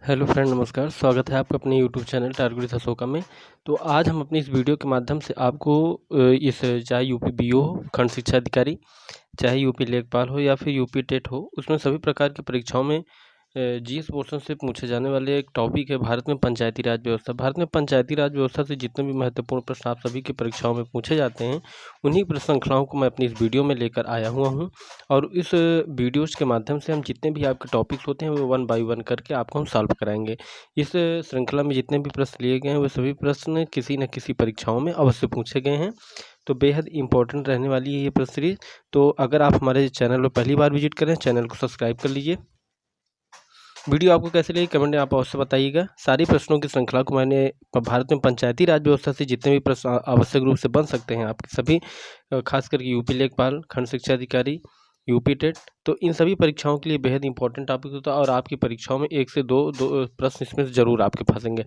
Hello friend, नमस्कार। स्वागत है आपका अपने यूट्यूब चैनल टारगेट अशोका में। तो आज हम अपनी इस वीडियो के माध्यम से आपको इस चाहे यूपी बीओ हो, खंड शिक्षा अधिकारी, चाहे यूपी लेखपाल हो या फिर यूपी टेट हो, उसमें सभी प्रकार की परीक्षाओं में जीएस पोर्शन से पूछे जाने वाले एक टॉपिक है भारत में पंचायती राज व्यवस्था। भारत में पंचायती राज व्यवस्था से जितने भी महत्वपूर्ण प्रश्न आप सभी की परीक्षाओं में पूछे जाते हैं, उन्हीं प्रश्न श्रृंखलाओं को मैं अपनी इस वीडियो में लेकर आया हुआ हूँ। और इस वीडियोज़ के माध्यम से हम जितने भी आपके टॉपिक्स होते हैं वो वन बाय वन करके आपको हम सॉल्व कराएंगे। इस श्रृंखला में जितने भी प्रश्न लिए गए हैं वो सभी प्रश्न किसी न किसी परीक्षाओं में अवश्य पूछे गए हैं, तो बेहद इंपॉर्टेंट रहने वाली है ये प्रश्न सीरीज। तो अगर आप हमारे चैनल पर पहली बार विजिट करें, चैनल को सब्सक्राइब कर लीजिए। वीडियो आपको कैसे लगी कमेंट में आप अवश्य बताइएगा। सारी प्रश्नों की श्रृंखला को मैंने भारत में पंचायती राज व्यवस्था से जितने भी प्रश्न आवश्यक रूप से बन सकते हैं आपके सभी, खास करके यूपी लेखपाल, खंड शिक्षा अधिकारी, यूपी टेट, तो इन सभी परीक्षाओं के लिए बेहद इंपॉर्टेंट टॉपिक होता है और आपकी परीक्षाओं में एक से दो प्रश्न इसमें से जरूर आपके फंसेंगे।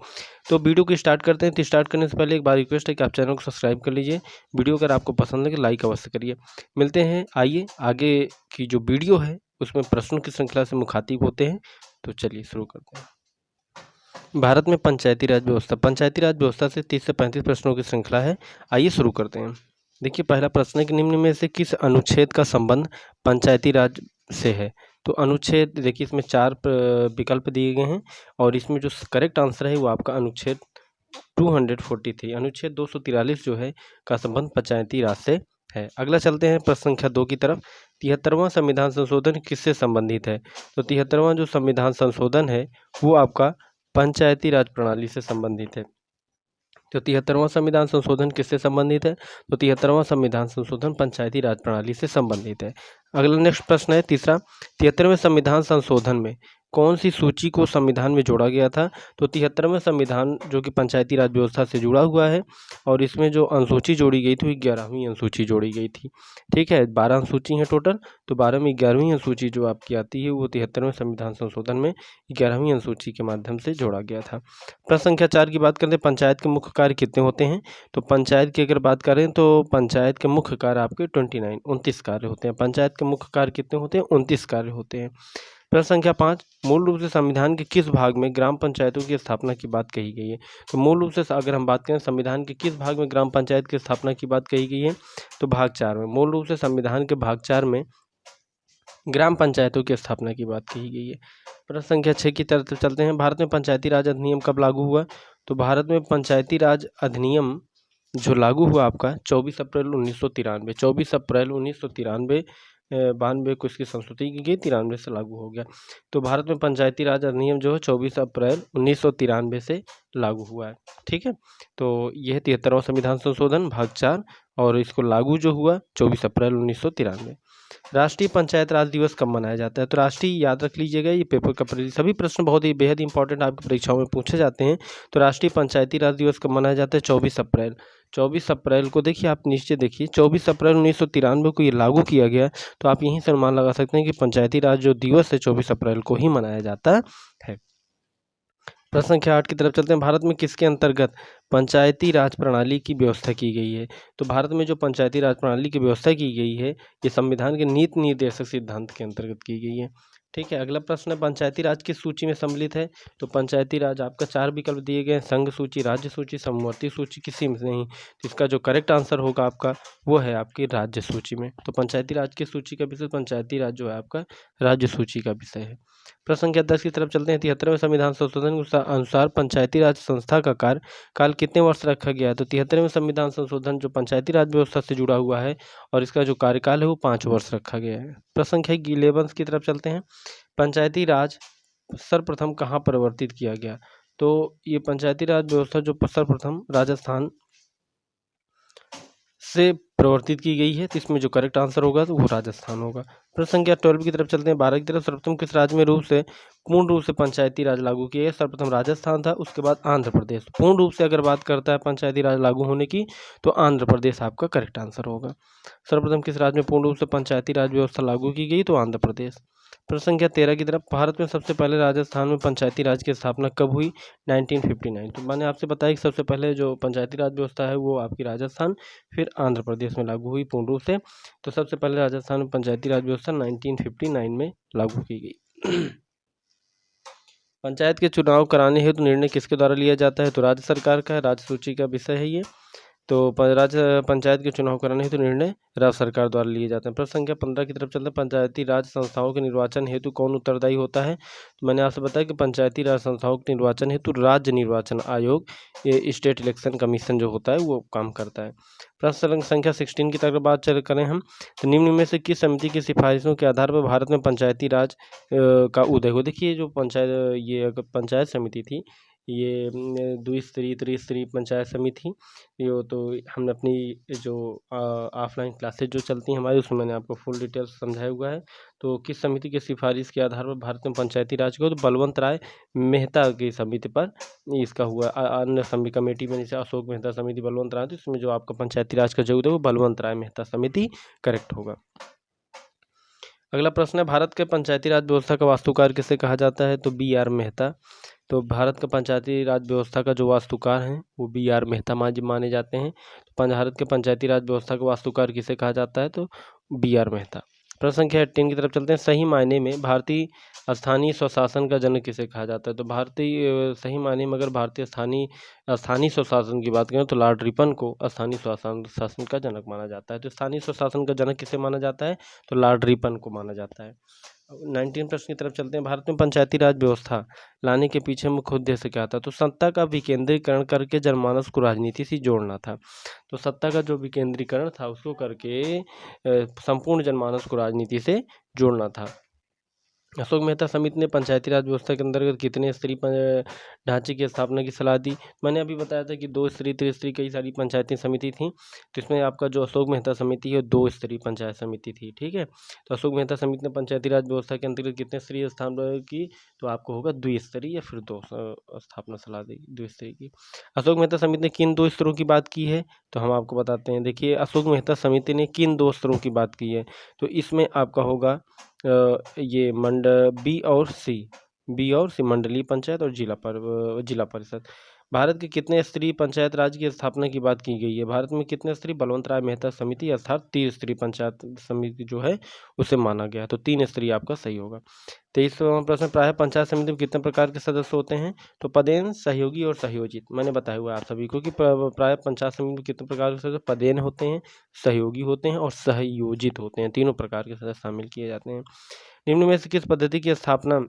तो वीडियो को स्टार्ट करते हैं। तो स्टार्ट करने से पहले एक बार रिक्वेस्ट है कि आप चैनल को सब्सक्राइब कर लीजिए। वीडियो अगर आपको पसंद लगे लाइक अवश्य करिए। मिलते हैं, आइए आगे की जो वीडियो है उसमें प्रश्नों की श्रृंखला से मुखातिब होते हैं। तो चलिए शुरू करते हैं। भारत में पंचायती राज व्यवस्था। पंचायती राज व्यवस्था से 30 से 35 प्रश्नों की श्रृंखला है। आइए शुरू करते हैं। देखिए, पहला प्रश्न है कि निम्न में से किस अनुच्छेद का संबंध पंचायती राज से है। तो अनुच्छेद, देखिए इसमें 4 विकल्प दिए गए हैं और इसमें जो करेक्ट आंसर है वो आपका अनुच्छेद 243, अनुच्छेद 243 जो है का संबंध पंचायती राज से है। अगला चलते हैं प्रश्न संख्या 2 की तरफ। 73वां संविधान संशोधन किससे संबंधित है। तो 73वां जो संविधान संशोधन है वो आपका पंचायती राज प्रणाली से संबंधित है। तो 73वां संविधान संशोधन किससे संबंधित है। तो 73वां संविधान संशोधन पंचायती राज प्रणाली से संबंधित है। अगला नेक्स्ट प्रश्न है तीसरा, 73वें संविधान संशोधन में कौन सी सूची को संविधान में जोड़ा गया था। तो 73वें संविधान जो कि पंचायती राज व्यवस्था से जुड़ा हुआ है और इसमें जो अनुसूची जोड़ी गई थी 11वीं अनुसूची जोड़ी गई थी। ठीक है, 12 अनुसूची हैं टोटल, तो 12 में 11वीं अनुसूची जो आपकी आती है वो 73वें संविधान संशोधन में 11वीं अनुसूची के माध्यम से जोड़ा गया था। प्रश्न संख्या 4 की बात करते हैं, पंचायत के मुख्य कार्य कितने होते हैं। तो पंचायत की अगर बात करें तो पंचायत के मुख्य कार्य आपके 29 कार्य होते हैं। पंचायत के मुख्य कार्य कितने होते हैं, 29 कार्य होते हैं। प्रश्न संख्या 5, मूल रूप से संविधान के किस भाग में ग्राम पंचायतों की स्थापना की बात कही गई है। तो मूल रूप से अगर हम बात करें संविधान के किस भाग में ग्राम पंचायत की स्थापना की बात कही गई है, तो भाग 4 में। मूल रूप से संविधान के भाग 4 में ग्राम पंचायतों की स्थापना की बात कही गई है। प्रश्न संख्या 6 की तरफ चलते हैं। भारत में पंचायती राज अधिनियम कब लागू हुआ। तो भारत में पंचायती राज अधिनियम जो लागू हुआ आपका 24 अप्रैल 1993, 24 अप्रैल 1993 92 को इसकी संशोधन की गई, 93 से लागू हो गया। तो भारत में पंचायती राज अधिनियम जो है 24 अप्रैल 1993 से लागू हुआ है। ठीक है, तो यह 73वां संविधान संशोधन भाग 4 और इसको लागू जो हुआ 24 अप्रैल 1993। राष्ट्रीय पंचायत राज दिवस कब मनाया जाता है। तो राष्ट्रीय, याद रख लीजिएगा, ये पेपर का सभी प्रश्न बहुत ही बेहद इंपॉर्टेंट आपकी परीक्षाओं में पूछे जाते हैं। तो राष्ट्रीय पंचायती राज दिवस कब मनाया जाता है, 24 अप्रैल। 24 अप्रैल को देखिए, आप नीचे देखिए 24 अप्रैल 1993 को ये लागू किया गया, तो आप यहीं से अनुमान लगा सकते हैं कि पंचायती राज जो दिवस है 24 अप्रैल को ही मनाया जाता है। प्रश्न संख्या 8 की तरफ चलते हैं। भारत में किसके अंतर्गत पंचायती राज प्रणाली की व्यवस्था की गई है। तो भारत में जो पंचायती राज प्रणाली की व्यवस्था की गई है ये संविधान के नीति निर्देशक सिद्धांत के अंतर्गत की गई है। ठीक है, अगला प्रश्न है, पंचायती राज किस सूची में सम्मिलित है। तो पंचायती राज आपका 4 विकल्प दिए गए हैं, संघ सूची, राज्य सूची, समवर्ती सूची, किसी में नहीं। तो इसका जो करेक्ट आंसर होगा आपका वो है आपकी राज्य सूची में। तो पंचायती राज की सूची का विषय, पंचायती राज जो है आपका राज्य सूची का विषय है। प्रश्न संख्या 10 की तरफ चलते हैं। 73वें संविधान संशोधन के अनुसार पंचायती राज संस्था का कार्यकाल कितने वर्ष रखा गया है। तो 73वें संविधान संशोधन जो पंचायती राज व्यवस्था से जुड़ा हुआ है और इसका जो कार्यकाल है वो 5 वर्ष रखा गया है। प्रश्न संख्या 11 की तरफ चलते हैं। पंचायती राज सर्वप्रथम कहाँ परिवर्तित किया गया। तो ये पंचायती राज व्यवस्था जो सर्वप्रथम राजस्थान से प्रवर्तित की गई है, तो इसमें जो करेक्ट आंसर होगा तो वो राजस्थान होगा। प्रश्न संख्या 12 की तरफ चलते हैं। 12 की तरफ सर्वप्रथम किस राज्य में पूर्ण रूप से पंचायती राज लागू किया गया। सर्वप्रथम राजस्थान था, उसके बाद आंध्र प्रदेश। पूर्ण रूप से अगर बात करता है पंचायती राज लागू होने की तो आंध्र प्रदेश आपका करेक्ट आंसर होगा। सर्वप्रथम किस राज्य में पूर्ण रूप से पंचायती राज व्यवस्था लागू की गई, तो आंध्र प्रदेश। प्रश्न संख्या 13 की तरफ, भारत में सबसे पहले राजस्थान में पंचायती राज की स्थापना कब हुई। 1959। तो मैंने आपसे बताया कि सबसे पहले जो पंचायती राज व्यवस्था है वो आपकी राजस्थान फिर आंध्र प्रदेश में लागू हुई पूर्ण रूप से। तो सबसे पहले राजस्थान में पंचायती राज व्यवस्था 1959 में लागू की गई। पंचायत के चुनाव कराने हेतु निर्णय किसके द्वारा लिया जाता है? तो राज्य सरकार का है, राज्य सूची का विषय है ये। तो राज्य पंचायत के चुनाव कराने हेतु निर्णय राज्य सरकार द्वारा लिए जाते हैं। प्रश्न संख्या 15 की तरफ चलते हैं। पंचायती राज संस्थाओं के निर्वाचन हेतु कौन उत्तरदायी होता है? तो मैंने आपसे बताया कि पंचायती राज संस्थाओं के निर्वाचन हेतु राज्य निर्वाचन आयोग, ये स्टेट इलेक्शन कमीशन जो होता है वो काम करता है। प्रश्न संख्या 16 की तरफ बात करें हम, तो निम्न में से किस समिति की सिफारिशों के आधार पर भारत में पंचायती राज का उदय हो? देखिए जो पंचायत समिति थी, ये द्विस्तरीय त्रिस्तरीय पंचायत समिति, ये तो हमने अपनी जो ऑफलाइन क्लासेज जो चलती हैं हमारी, उसमें मैंने आपको फुल डिटेल्स समझाया हुआ है। तो किस समिति की सिफारिश के आधार पर भारत में पंचायती राज को? तो बलवंत राय मेहता की समिति पर इसका हुआ। अन्य समिति कमेटी में जैसे अशोक मेहता समिति, बलवंत राय, तो इसमें जो आपका पंचायती राज का जो है वो बलवंत राय मेहता समिति करेक्ट होगा। अगला प्रश्न है, भारत के पंचायती राज व्यवस्था का वास्तुकार किसे कहा जाता है? तो BR मेहता। तो भारत का पंचायती राज व्यवस्था का जो वास्तुकार हैं वो BR मेहता माने जाते हैं। तो भारत के पंचायती राज व्यवस्था का वास्तुकार किसे कहा जाता है? तो BR मेहता। प्रश्न संख्या 18 की तरफ चलते हैं। सही मायने में भारतीय स्थानीय स्वशासन का जनक किसे कहा जाता है? तो सही मायने में अगर भारतीय स्थानीय स्वशासन की बात करें तो लॉर्ड रिपन को स्थानीय स्वशासन का जनक माना जाता है। तो स्थानीय स्वशासन का जनक किसे माना जाता है? तो लॉर्ड रिपन को माना जाता है। 19 प्रश्न की तरफ चलते हैं। भारत में पंचायती राज व्यवस्था लाने के पीछे मुख्य उद्देश्य क्या था? तो सत्ता का विकेंद्रीकरण करके जनमानस को राजनीति से जोड़ना था। तो सत्ता का जो विकेंद्रीकरण था उसको करके संपूर्ण जनमानस को राजनीति से जोड़ना था। अशोक मेहता समिति ने पंचायती राज व्यवस्था के अंतर्गत कितने स्तरीय ढांचे की स्थापना की सलाह दी? मैंने अभी बताया था कि 2 स्तरीय त्रिस्तरीय कई सारी पंचायती समिति थी। तो इसमें आपका जो अशोक मेहता समिति है 2 स्तरीय पंचायत समिति थी, ठीक है। तो अशोक मेहता समिति ने पंचायती राज व्यवस्था के अंतर्गत कितने स्तरीय स्थापना की? तो आपको होगा द्विस्तरीय या फिर 2 स्थापना सलाह दी द्विस्तरीय की। अशोक मेहता समिति ने किन 2 स्तरों की बात की है? तो हम आपको बताते हैं। देखिए अशोक मेहता समिति ने किन 2 स्तरों की बात की है? तो इसमें आपका होगा ये बी और सी मंडलीय पंचायत और जिला परिषद। भारत के कितने स्तरीय पंचायत राज की स्थापना की बात की गई है? भारत में कितने स्तरीय? बलवंत राय मेहता समिति अर्थात 3 स्तरीय पंचायत समिति जो है उसे माना गया। तो 3 स्तरीय आपका सही होगा। 23वां प्रश्न, प्रायः पंचायत समिति में कितने प्रकार के सदस्य होते हैं? तो पदेन, सहयोगी और सहयोजित। मैंने बताया हुआ है आप सभी को कि प्रायः पंचायत समिति में कितने प्रकार के सदस्य पदेन होते हैं, सहयोगी होते हैं और सहयोजित होते हैं। तीनों प्रकार के सदस्य शामिल किए जाते हैं। निम्न में से किस पद्धति की स्थापना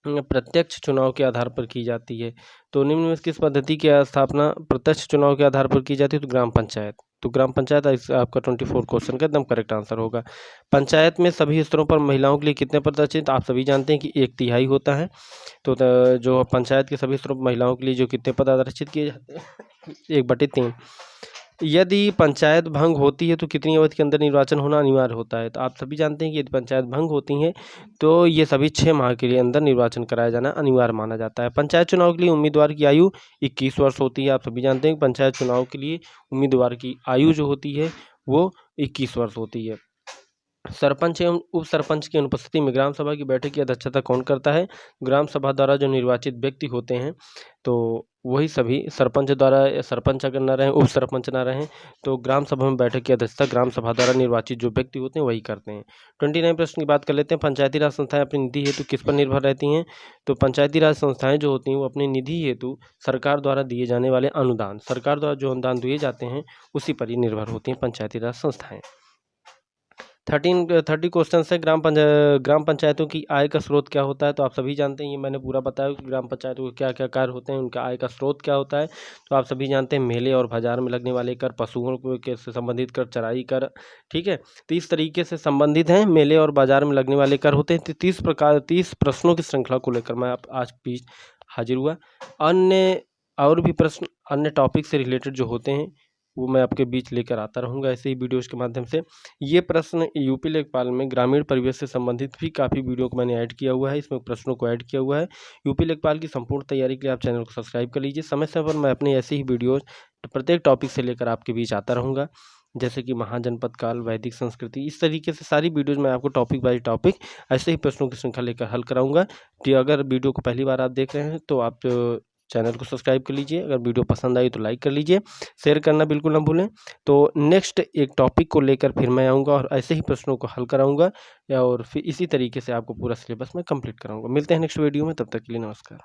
प्रत्यक्ष चुनाव के आधार पर की जाती है? तो निम्न में से किस पद्धति की स्थापना प्रत्यक्ष चुनाव के आधार पर की जाती है? तो ग्राम पंचायत। तो ग्राम पंचायत आपका 24 क्वेश्चन का एकदम करेक्ट आंसर होगा। पंचायत में सभी स्तरों पर महिलाओं के लिए कितने प्रतिशत? आप सभी जानते हैं कि 1/3 होता है। तो जो पंचायत के सभी स्तरों पर महिलाओं के लिए जो कितने पद आरक्षित किए जाते हैं? 1/3। यदि पंचायत भंग होती है तो कितनी अवधि के अंदर निर्वाचन होना अनिवार्य होता है? तो आप सभी जानते हैं कि यदि पंचायत भंग होती है तो ये सभी 6 माह के लिए अंदर निर्वाचन कराया जाना अनिवार्य माना जाता है। पंचायत चुनाव के लिए उम्मीदवार की आयु 21 वर्ष होती है। आप सभी जानते हैं कि पंचायत चुनाव के लिए उम्मीदवार की आयु जो होती है वो 21 वर्ष होती है। सरपंच एवं उप सरपंच की अनुपस्थिति में ग्राम सभा की बैठक की अध्यक्षता कौन करता है? ग्राम सभा द्वारा जो निर्वाचित व्यक्ति होते हैं तो वही सभी सरपंच द्वारा, सरपंच अगर ना रहें, उप सरपंच ना रहें, तो ग्राम सभा में बैठक की अध्यक्षता ग्राम सभा द्वारा निर्वाचित जो व्यक्ति होते हैं वही करते हैं। 29 प्रश्न की बात कर लेते हैं। पंचायती राज संस्थाएं अपनी निधि हेतु किस पर निर्भर रहती हैं? तो पंचायती राज संस्थाएं जो होती हैं वो अपनी निधि हेतु सरकार द्वारा दिए जाने वाले अनुदान, सरकार द्वारा जो अनुदान दिए जाते हैं उसी पर ही निर्भर होती हैं पंचायती राज संस्थाएं। 30 क्वेश्चन है। ग्राम पंचायतों की आय का स्रोत क्या होता है? तो आप सभी जानते हैं, ये मैंने पूरा बताया कि ग्राम पंचायतों के क्या क्या कार्य होते हैं, उनका आय का स्रोत क्या होता है। तो आप सभी जानते हैं मेले और बाजार में लगने वाले कर, पशुओं के से संबंधित कर, चराई कर, ठीक है। तो इस तरीके से संबंधित हैं मेले और बाजार में लगने वाले कर होते हैं। 30 प्रश्नों की श्रृंखला को लेकर मैं आज बीच हाजिर हुआ। अन्य और भी प्रश्न अन्य टॉपिक से रिलेटेड जो होते हैं वो मैं आपके बीच लेकर आता रहूँगा ऐसे ही वीडियोज़ के माध्यम से। ये प्रश्न यूपी लेखपाल में ग्रामीण परिवेश से संबंधित भी काफ़ी वीडियो को मैंने ऐड किया हुआ है, इसमें प्रश्नों को ऐड किया हुआ है। यूपी लेखपाल की संपूर्ण तैयारी के लिए आप चैनल को सब्सक्राइब कर लीजिए। समय समय पर मैं अपनी ऐसी ही वीडियोज़ प्रत्येक टॉपिक से लेकर आपके बीच आता रहूँगा, जैसे कि महाजनपद काल, वैदिक संस्कृति, इस तरीके से सारी वीडियोज़ मैं आपको टॉपिक बाय टॉपिक ऐसे ही प्रश्नों की श्रृंखला लेकर हल कराऊँगा। कि अगर वीडियो को पहली बार आप देख रहे हैं तो आप चैनल को सब्सक्राइब कर लीजिए। अगर वीडियो पसंद आई तो लाइक कर लीजिए, शेयर करना बिल्कुल ना भूलें। तो नेक्स्ट एक टॉपिक को लेकर फिर मैं आऊँगा और ऐसे ही प्रश्नों को हल कराऊँगा और फिर इसी तरीके से आपको पूरा सिलेबस मैं कंप्लीट कराऊँगा। मिलते हैं नेक्स्ट वीडियो में, तब तक के लिए नमस्कार।